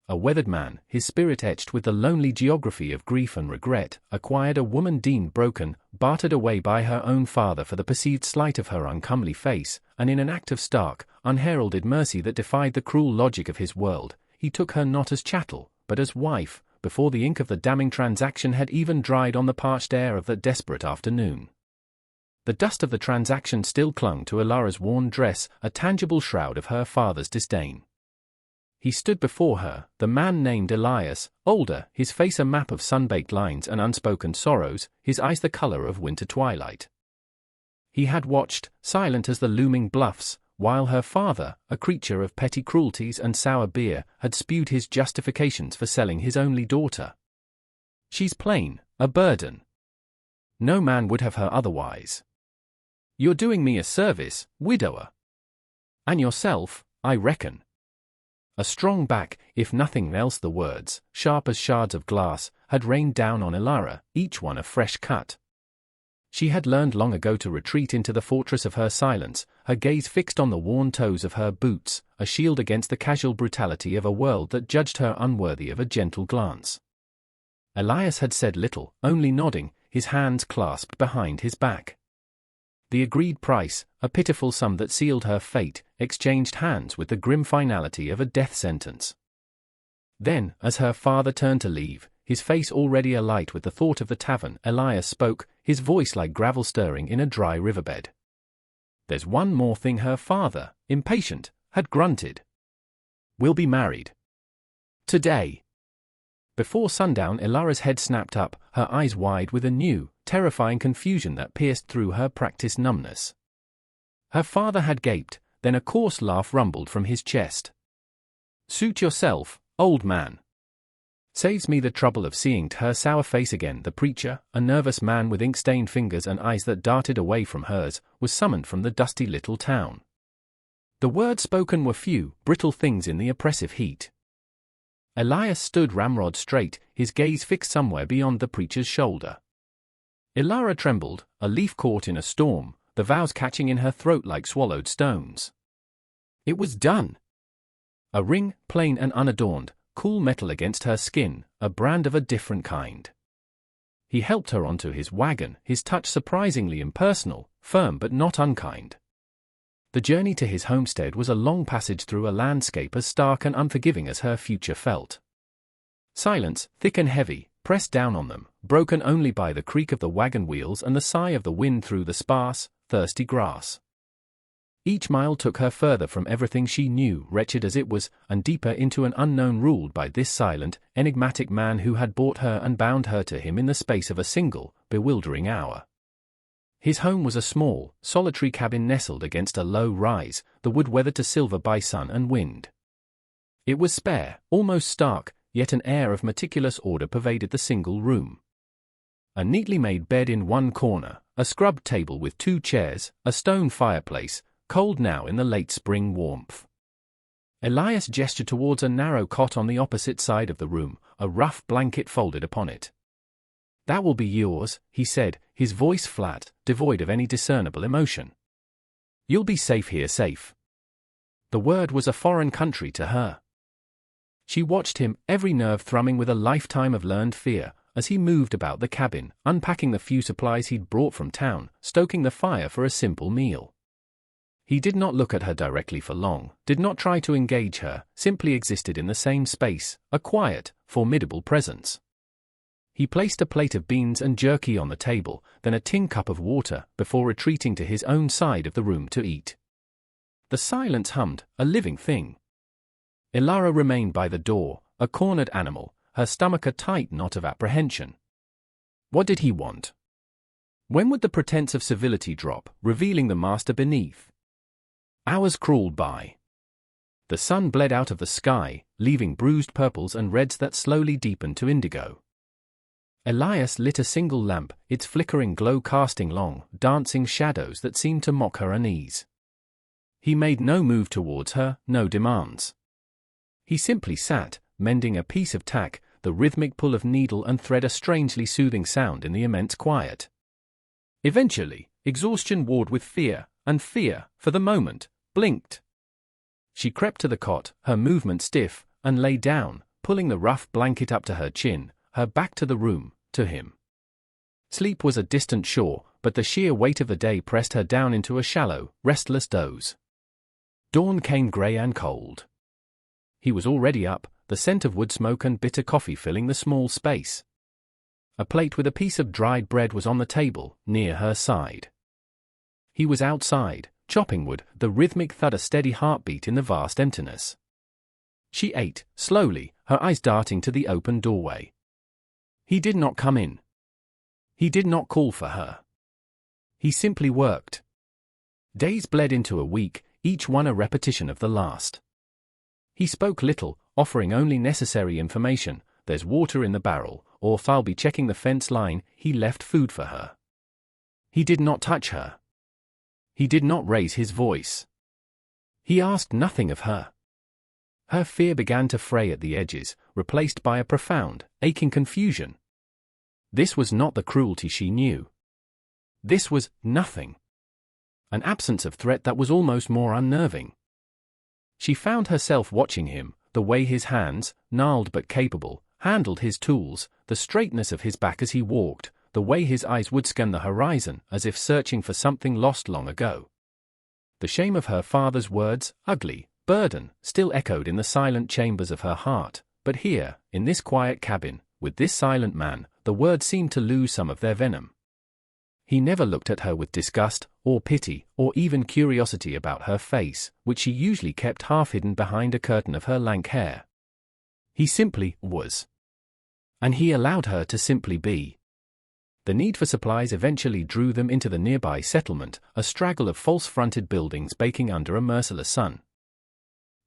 a weathered man, his spirit etched with the lonely geography of grief and regret, acquired a woman deemed broken, bartered away by her own father for the perceived slight of her uncomely face, and in an act of stark, unheralded mercy that defied the cruel logic of his world, he took her not as chattel, but as wife, before the ink of the damning transaction had even dried on the parched air of that desperate afternoon. The dust of the transaction still clung to Ilara's worn dress, a tangible shroud of her father's disdain. He stood before her, the man named Elias, older, his face a map of sun-baked lines and unspoken sorrows, his eyes the color of winter twilight. He had watched, silent as the looming bluffs, while her father, a creature of petty cruelties and sour beer, had spewed his justifications for selling his only daughter. She's plain, a burden. No man would have her otherwise. You're doing me a service, widower. And yourself, I reckon. A strong back, if nothing else the words, sharp as shards of glass, had rained down on Ilara, each one a fresh cut. She had learned long ago to retreat into the fortress of her silence, her gaze fixed on the worn toes of her boots, a shield against the casual brutality of a world that judged her unworthy of a gentle glance. Elias had said little, only nodding, his hands clasped behind his back. The agreed price, a pitiful sum that sealed her fate, exchanged hands with the grim finality of a death sentence. Then, as her father turned to leave, his face already alight with the thought of the tavern, Elias spoke, his voice like gravel stirring in a dry riverbed. There's one more thing. Her father, impatient, had grunted. We'll be married. Today. Before sundown, Ilara's head snapped up, her eyes wide with a new, terrifying confusion that pierced through her practiced numbness. Her father had gaped, then a coarse laugh rumbled from his chest. Suit yourself, old man. Saves me the trouble of seeing her sour face again. The preacher, a nervous man with ink-stained fingers and eyes that darted away from hers, was summoned from the dusty little town. The words spoken were few, brittle things in the oppressive heat. Elias stood ramrod straight, his gaze fixed somewhere beyond the preacher's shoulder. Ilara trembled, a leaf caught in a storm, the vows catching in her throat like swallowed stones. It was done. A ring, plain and unadorned, cool metal against her skin, a brand of a different kind. He helped her onto his wagon, his touch surprisingly impersonal, firm but not unkind. The journey to his homestead was a long passage through a landscape as stark and unforgiving as her future felt. Silence, thick and heavy, pressed down on them, broken only by the creak of the wagon wheels and the sigh of the wind through the sparse, thirsty grass. Each mile took her further from everything she knew, wretched as it was, and deeper into an unknown ruled by this silent, enigmatic man who had bought her and bound her to him in the space of a single, bewildering hour. His home was a small, solitary cabin nestled against a low rise, the wood weathered to silver by sun and wind. It was spare, almost stark, yet an air of meticulous order pervaded the single room. A neatly made bed in one corner, a scrubbed table with 2 chairs, a stone fireplace, cold now in the late spring warmth. Elias gestured towards a narrow cot on the opposite side of the room, a rough blanket folded upon it. That will be yours, he said, his voice flat, devoid of any discernible emotion. You'll be safe here, safe. The word was a foreign country to her. She watched him, every nerve thrumming with a lifetime of learned fear, as he moved about the cabin, unpacking the few supplies he'd brought from town, stoking the fire for a simple meal. He did not look at her directly for long, did not try to engage her, simply existed in the same space, a quiet, formidable presence. He placed a plate of beans and jerky on the table, then a tin cup of water, before retreating to his own side of the room to eat. The silence hummed, a living thing. Ilara remained by the door, a cornered animal, her stomach a tight knot of apprehension. What did he want? When would the pretense of civility drop, revealing the master beneath? Hours crawled by. The sun bled out of the sky, leaving bruised purples and reds that slowly deepened to indigo. Elias lit a single lamp, its flickering glow casting long, dancing shadows that seemed to mock her unease. He made no move towards her, no demands. He simply sat, mending a piece of tack, the rhythmic pull of needle and thread a strangely soothing sound in the immense quiet. Eventually, exhaustion warred with fear, and fear, for the moment, blinked. She crept to the cot, her movement stiff, and lay down, pulling the rough blanket up to her chin, her back to the room, to him. Sleep was a distant shore, but the sheer weight of the day pressed her down into a shallow, restless doze. Dawn came grey and cold. He was already up, the scent of wood smoke and bitter coffee filling the small space. A plate with a piece of dried bread was on the table, near her side. He was outside, chopping wood, the rhythmic thud a steady heartbeat in the vast emptiness. She ate, slowly, her eyes darting to the open doorway. He did not come in. He did not call for her. He simply worked. Days bled into a week, each one a repetition of the last. He spoke little, offering only necessary information, there's water in the barrel, or I'll be checking the fence line. He left food for her. He did not touch her. He did not raise his voice. He asked nothing of her. Her fear began to fray at the edges, replaced by a profound, aching confusion. This was not the cruelty she knew. This was nothing. An absence of threat that was almost more unnerving. She found herself watching him, the way his hands, gnarled but capable, handled his tools, the straightness of his back as he walked, the way his eyes would scan the horizon as if searching for something lost long ago. The shame of her father's words, ugly, burden, still echoed in the silent chambers of her heart, but here, in this quiet cabin, with this silent man, the words seemed to lose some of their venom. He never looked at her with disgust, or pity, or even curiosity about her face, which she usually kept half hidden behind a curtain of her lank hair. He simply was. And he allowed her to simply be. The need for supplies eventually drew them into the nearby settlement, a straggle of false-fronted buildings baking under a merciless sun.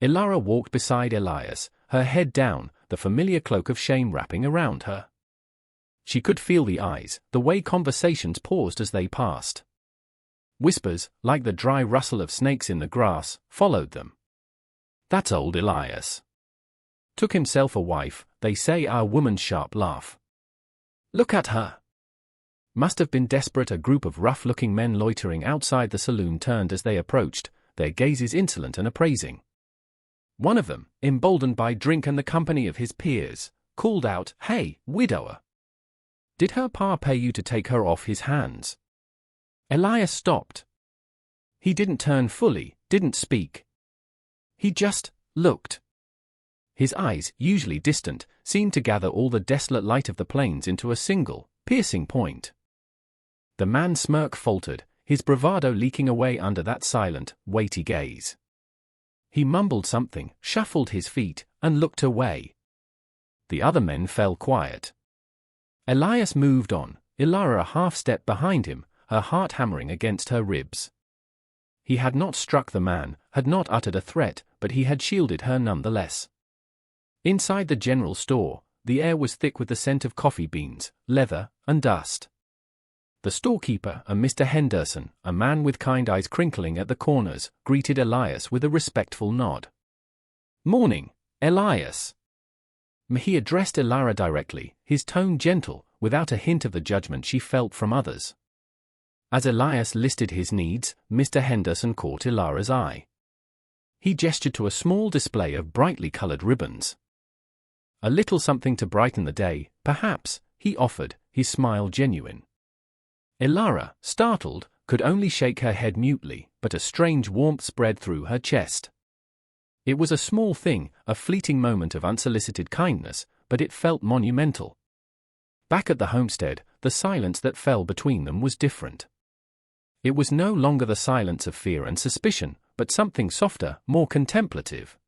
Ilara walked beside Elias, her head down, the familiar cloak of shame wrapping around her. She could feel the eyes, the way conversations paused as they passed. Whispers, like the dry rustle of snakes in the grass, followed them. That's old Elias. Took himself a wife, they say. Our woman's sharp laugh. Look at her. Must have been desperate. A group of rough-looking men loitering outside the saloon turned as they approached, their gazes insolent and appraising. One of them, emboldened by drink and the company of his peers, called out, "Hey, widower! Did her pa pay you to take her off his hands?" Elias stopped. He didn't turn fully, didn't speak. He just looked. His eyes, usually distant, seemed to gather all the desolate light of the plains into a single, piercing point. The man's smirk faltered, his bravado leaking away under that silent, weighty gaze. He mumbled something, shuffled his feet, and looked away. The other men fell quiet. Elias moved on, Ilara a half-step behind him, her heart hammering against her ribs. He had not struck the man, had not uttered a threat, but he had shielded her nonetheless. Inside the general store, the air was thick with the scent of coffee beans, leather, and dust. The storekeeper, a Mr. Henderson, a man with kind eyes crinkling at the corners, greeted Elias with a respectful nod. "Morning, Elias." He addressed Ilara directly, his tone gentle, without a hint of the judgment she felt from others. As Elias listed his needs, Mr. Henderson caught Ilara's eye. He gestured to a small display of brightly colored ribbons. A little something to brighten the day, perhaps, he offered, his smile genuine. Ilara, startled, could only shake her head mutely, but a strange warmth spread through her chest. It was a small thing, a fleeting moment of unsolicited kindness, but it felt monumental. Back at the homestead, the silence that fell between them was different. It was no longer the silence of fear and suspicion, but something softer, more contemplative.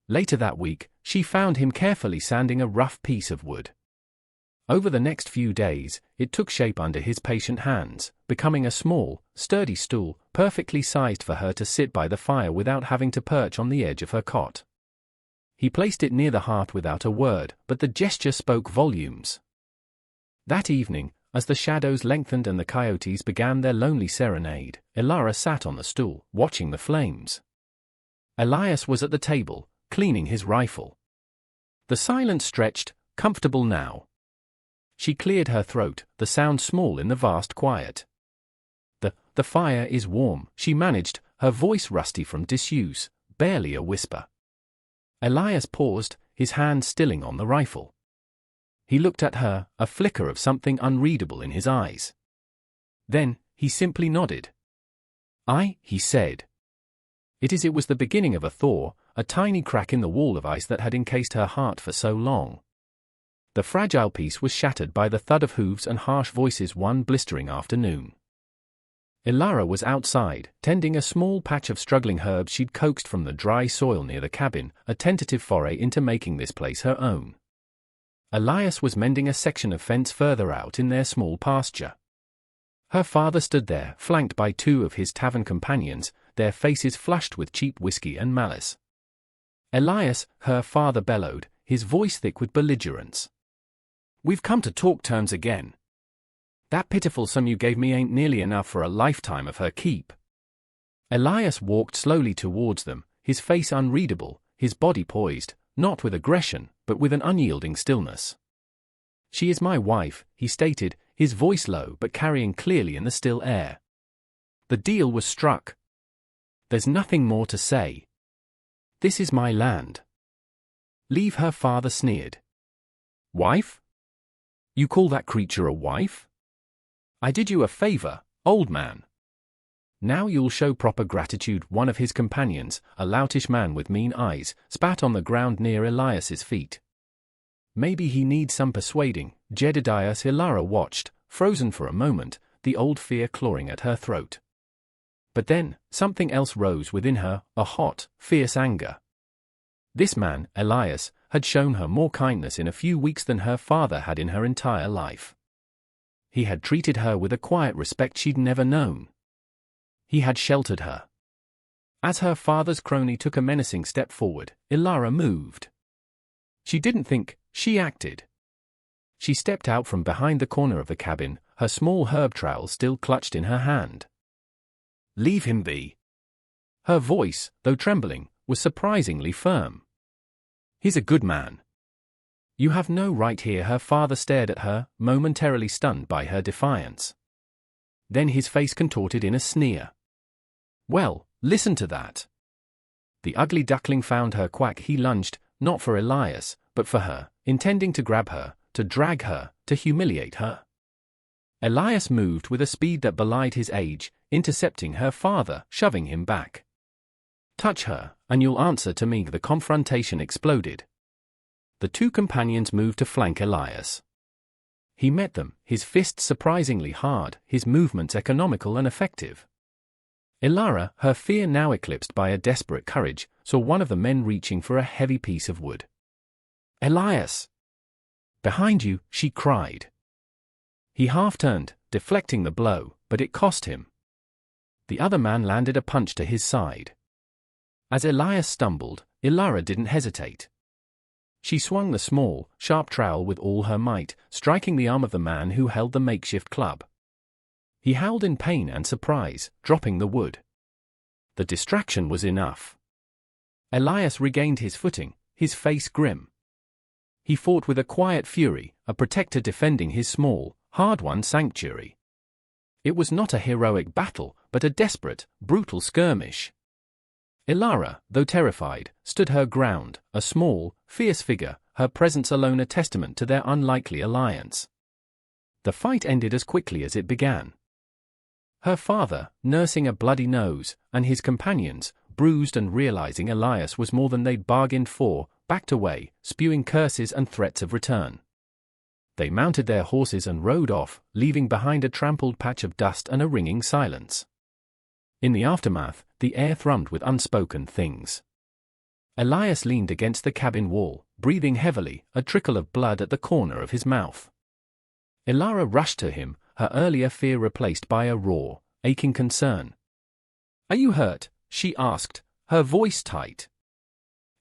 Later that week, she found him carefully sanding a rough piece of wood. Over the next few days, it took shape under his patient hands, becoming a small, sturdy stool, perfectly sized for her to sit by the fire without having to perch on the edge of her cot. He placed it near the hearth without a word, but the gesture spoke volumes. That evening, as the shadows lengthened and the coyotes began their lonely serenade, Ilara sat on the stool, watching the flames. Elias was at the table, cleaning his rifle. The silence stretched, comfortable now. She cleared her throat, the sound small in the vast quiet. The fire is warm, she managed, her voice rusty from disuse, barely a whisper. Elias paused, his hand stilling on the rifle. He looked at her, a flicker of something unreadable in his eyes. Then, he simply nodded. He said. It was the beginning of a thaw, a tiny crack in the wall of ice that had encased her heart for so long. The fragile peace was shattered by the thud of hooves and harsh voices one blistering afternoon. Ilara was outside, tending a small patch of struggling herbs she'd coaxed from the dry soil near the cabin, a tentative foray into making this place her own. Elias was mending a section of fence further out in their small pasture. Her father stood there, flanked by two of his tavern companions, their faces flushed with cheap whiskey and malice. Elias, her father bellowed, his voice thick with belligerence. "We've come to talk terms again. That pitiful sum you gave me ain't nearly enough for a lifetime of her keep." Elias walked slowly towards them, his face unreadable, his body poised, not with aggression, but with an unyielding stillness. "She is my wife," he stated, his voice low but carrying clearly in the still air. "The deal was struck. There's nothing more to say. This is my land." "Leave," her father sneered. "Wife? You call that creature a wife? I did you a favor, old man." "Now you'll show proper gratitude." One of his companions, a loutish man with mean eyes, spat on the ground near Elias's feet. "Maybe he needs some persuading." Jedediah Ilara watched, frozen for a moment, the old fear clawing at her throat. But then, something else rose within her, a hot, fierce anger. This man, Elias, had shown her more kindness in a few weeks than her father had in her entire life. He had treated her with a quiet respect she'd never known. He had sheltered her. As her father's crony took a menacing step forward, Ilara moved. She didn't think, she acted. She stepped out from behind the corner of the cabin, her small herb trowel still clutched in her hand. "Leave him be." Her voice, though trembling, was surprisingly firm. "He's a good man." "You have no right here." Her father stared at her, momentarily stunned by her defiance. Then his face contorted in a sneer. "Well, listen to that." The ugly duckling found her quack. He lunged, not for Elias, but for her, intending to grab her, to drag her, to humiliate her. Elias moved with a speed that belied his age, intercepting her father, shoving him back. "Touch her, and you'll answer to me." The confrontation exploded. The two companions moved to flank Elias. He met them, his fists surprisingly hard, his movements economical and effective. Ilara, her fear now eclipsed by a desperate courage, saw one of the men reaching for a heavy piece of wood. "Elias! Behind you!" she cried. He half turned, deflecting the blow, but it cost him. The other man landed a punch to his side. As Elias stumbled, Ilara didn't hesitate. She swung the small, sharp trowel with all her might, striking the arm of the man who held the makeshift club. He howled in pain and surprise, dropping the wood. The distraction was enough. Elias regained his footing, his face grim. He fought with a quiet fury, a protector defending his small, hard-won sanctuary. It was not a heroic battle, but a desperate, brutal skirmish. Ilara, though terrified, stood her ground, a small, fierce figure, her presence alone a testament to their unlikely alliance. The fight ended as quickly as it began. Her father, nursing a bloody nose, and his companions, bruised and realizing Elias was more than they'd bargained for, backed away, spewing curses and threats of return. They mounted their horses and rode off, leaving behind a trampled patch of dust and a ringing silence. In the aftermath, the air thrummed with unspoken things. Elias leaned against the cabin wall, breathing heavily, a trickle of blood at the corner of his mouth. Ilara rushed to him, her earlier fear replaced by a raw, aching concern. "Are you hurt?" she asked, her voice tight.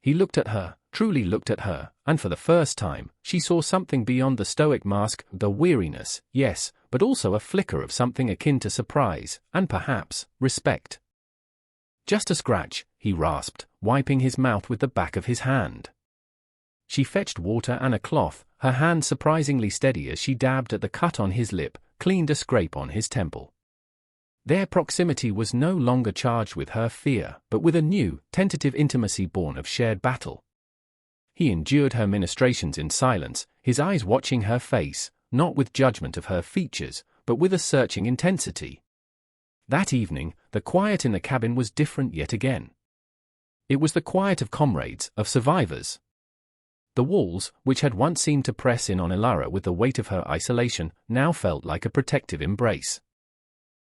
He looked at her, truly looked at her, and for the first time, she saw something beyond the stoic mask, the weariness, yes, but also a flicker of something akin to surprise, and perhaps, respect. "Just a scratch," he rasped, wiping his mouth with the back of his hand. She fetched water and a cloth, her hand surprisingly steady as she dabbed at the cut on his lip, cleaned a scrape on his temple. Their proximity was no longer charged with her fear, but with a new, tentative intimacy born of shared battle. He endured her ministrations in silence, his eyes watching her face, not with judgment of her features, but with a searching intensity. That evening, the quiet in the cabin was different yet again. It was the quiet of comrades, of survivors. The walls, which had once seemed to press in on Elara with the weight of her isolation, now felt like a protective embrace.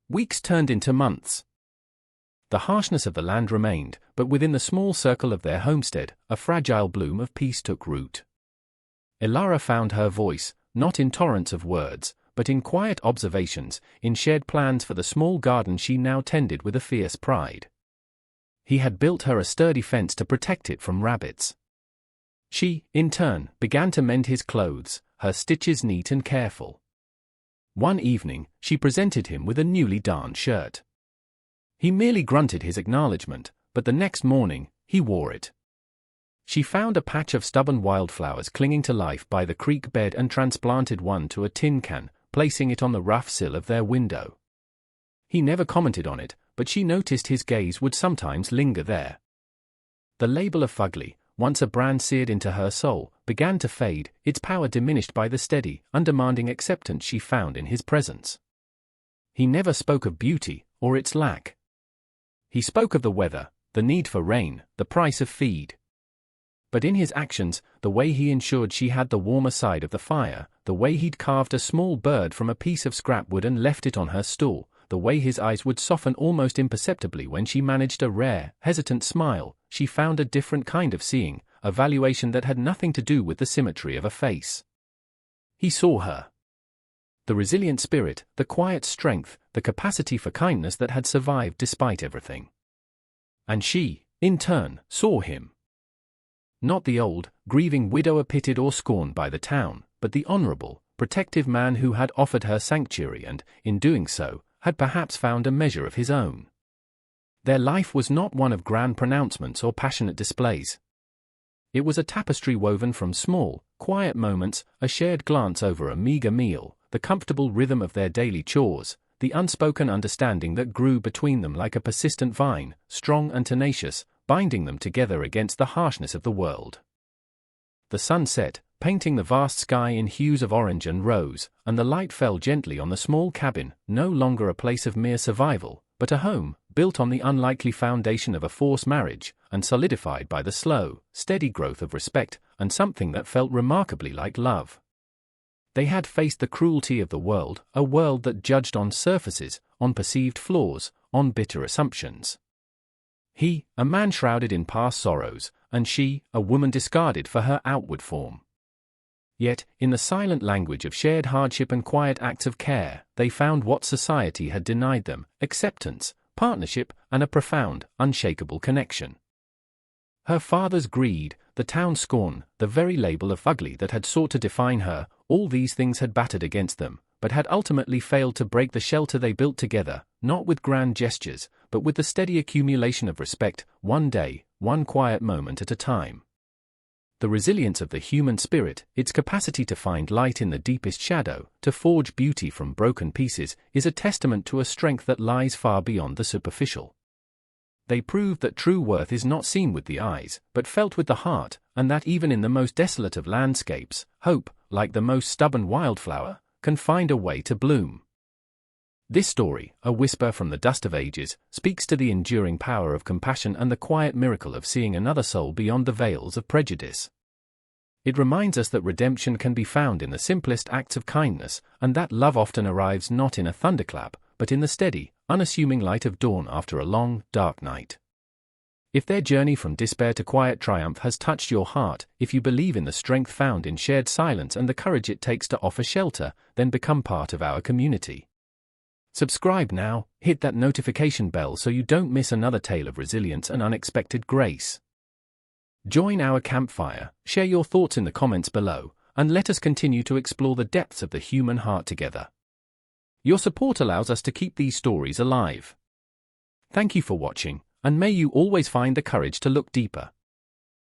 Weeks turned into months. The harshness of the land remained, but within the small circle of their homestead, a fragile bloom of peace took root. Elara found her voice, not in torrents of words, but in quiet observations, in shared plans for the small garden she now tended with a fierce pride. He had built her a sturdy fence to protect it from rabbits. She, in turn, began to mend his clothes, her stitches neat and careful. One evening, she presented him with a newly darned shirt. He merely grunted his acknowledgement, but the next morning, he wore it. She found a patch of stubborn wildflowers clinging to life by the creek bed and transplanted one to a tin can, placing it on the rough sill of their window. He never commented on it, but she noticed his gaze would sometimes linger there. The label of fugly, once a brand seared into her soul, began to fade, its power diminished by the steady, undemanding acceptance she found in his presence. He never spoke of beauty, or its lack. He spoke of the weather, the need for rain, the price of feed. But in his actions, the way he ensured she had the warmer side of the fire, the way he'd carved a small bird from a piece of scrap wood and left it on her stool, the way his eyes would soften almost imperceptibly when she managed a rare, hesitant smile, she found a different kind of seeing, a valuation that had nothing to do with the symmetry of a face. He saw her. The resilient spirit, the quiet strength, the capacity for kindness that had survived despite everything. And she, in turn, saw him. Not the old, grieving widower pitied or scorned by the town, but the honorable, protective man who had offered her sanctuary and, in doing so, had perhaps found a measure of his own. Their life was not one of grand pronouncements or passionate displays. It was a tapestry woven from small, quiet moments, a shared glance over a meager meal, the comfortable rhythm of their daily chores, the unspoken understanding that grew between them like a persistent vine, strong and tenacious, binding them together against the harshness of the world. The sun set, painting the vast sky in hues of orange and rose, and the light fell gently on the small cabin, no longer a place of mere survival, but a home, built on the unlikely foundation of a forced marriage, and solidified by the slow, steady growth of respect, and something that felt remarkably like love. They had faced the cruelty of the world, a world that judged on surfaces, on perceived flaws, on bitter assumptions. He, a man shrouded in past sorrows, and she, a woman discarded for her outward form. Yet, in the silent language of shared hardship and quiet acts of care, they found what society had denied them: acceptance, partnership, and a profound, unshakable connection. Her father's greed, the town's scorn, the very label of ugly that had sought to define her, all these things had battered against them, but had ultimately failed to break the shelter they built together, not with grand gestures, but with the steady accumulation of respect, one day, one quiet moment at a time. The resilience of the human spirit, its capacity to find light in the deepest shadow, to forge beauty from broken pieces, is a testament to a strength that lies far beyond the superficial. They prove that true worth is not seen with the eyes, but felt with the heart, and that even in the most desolate of landscapes, hope, like the most stubborn wildflower, can find a way to bloom. This story, a whisper from the dust of ages, speaks to the enduring power of compassion and the quiet miracle of seeing another soul beyond the veils of prejudice. It reminds us that redemption can be found in the simplest acts of kindness, and that love often arrives not in a thunderclap, but in the steady, unassuming light of dawn after a long, dark night. If their journey from despair to quiet triumph has touched your heart, if you believe in the strength found in shared silence and the courage it takes to offer shelter, then become part of our community. Subscribe now, hit that notification bell so you don't miss another tale of resilience and unexpected grace. Join our campfire, share your thoughts in the comments below, and let us continue to explore the depths of the human heart together. Your support allows us to keep these stories alive. Thank you for watching, and may you always find the courage to look deeper.